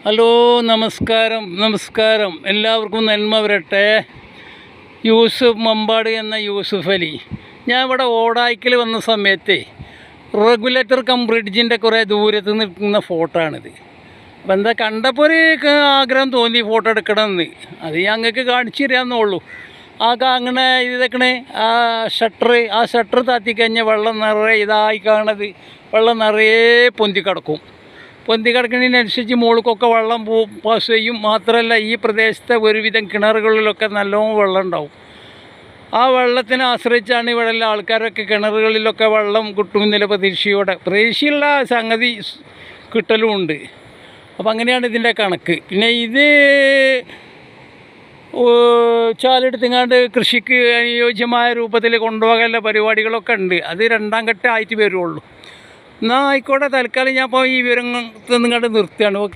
Hello, നമസ്കാരം. എല്ലാവർക്കും നന്മ വരട്ടെ. യൂസുഫ് മമ്പാട് എന്ന യൂസുഫ് അലി. ഞാൻ ഇവിടെ ഓടായിക്കൽ വന്ന സമയത്ത് റെഗുലേറ്റർ കം ബ്രിഡ്ജിൻ്റെ കുറേ ദൂരത്ത് നിൽക്കുന്ന ഫോട്ടോ ആണിത്. അപ്പം എന്താ കണ്ടപ്പോൾ ഒരു ആഗ്രഹം തോന്നി ഫോട്ടോ എടുക്കണമെന്ന്. അത് ഞങ്ങൾക്ക് കാണിച്ചു തരാമെന്നുള്ളൂ. അങ്ങനെ ഇതൊക്കെ ആ ഷട്ടർ താത്തിക്കഴിഞ്ഞാൽ വെള്ളം നിറയെ ഇതായി കാണുന്നത് വെള്ളം നിറയെ പൊന്തി കിടക്കുന്നതിനനുസരിച്ച് മുകൾക്കൊക്കെ വെള്ളം പാസ് ചെയ്യും. മാത്രമല്ല ഈ പ്രദേശത്തെ ഒരുവിധം കിണറുകളിലൊക്കെ നല്ലോണം വെള്ളം ഉണ്ടാവും. ആ വെള്ളത്തിനെ ആശ്രയിച്ചാണ് ഇവിടെയുള്ള ആൾക്കാരൊക്കെ കിണറുകളിലൊക്കെ വെള്ളം കിട്ടുമെന്നുള്ള പ്രതീക്ഷയുള്ള സംഗതി കിട്ടലുമുണ്ട്. അപ്പം അങ്ങനെയാണ് ഇതിൻ്റെ കണക്ക്. പിന്നെ ഇത് ചാലെടുത്തിങ്ങാണ്ട് കൃഷിക്ക് അനുയോജ്യമായ രൂപത്തിൽ കൊണ്ടുപോകാനുള്ള പരിപാടികളൊക്കെ ഉണ്ട്. അത് രണ്ടാം ഘട്ടമായിട്ട് വരുള്ളൂ. എന്നാൽ ആയിക്കോട്ടെ, തൽക്കാലം ഞാൻ ഇപ്പോൾ ഈ വിവരങ്ങൾ നിങ്ങളുടെ നിർത്തുകയാണ്. ഓക്കെ.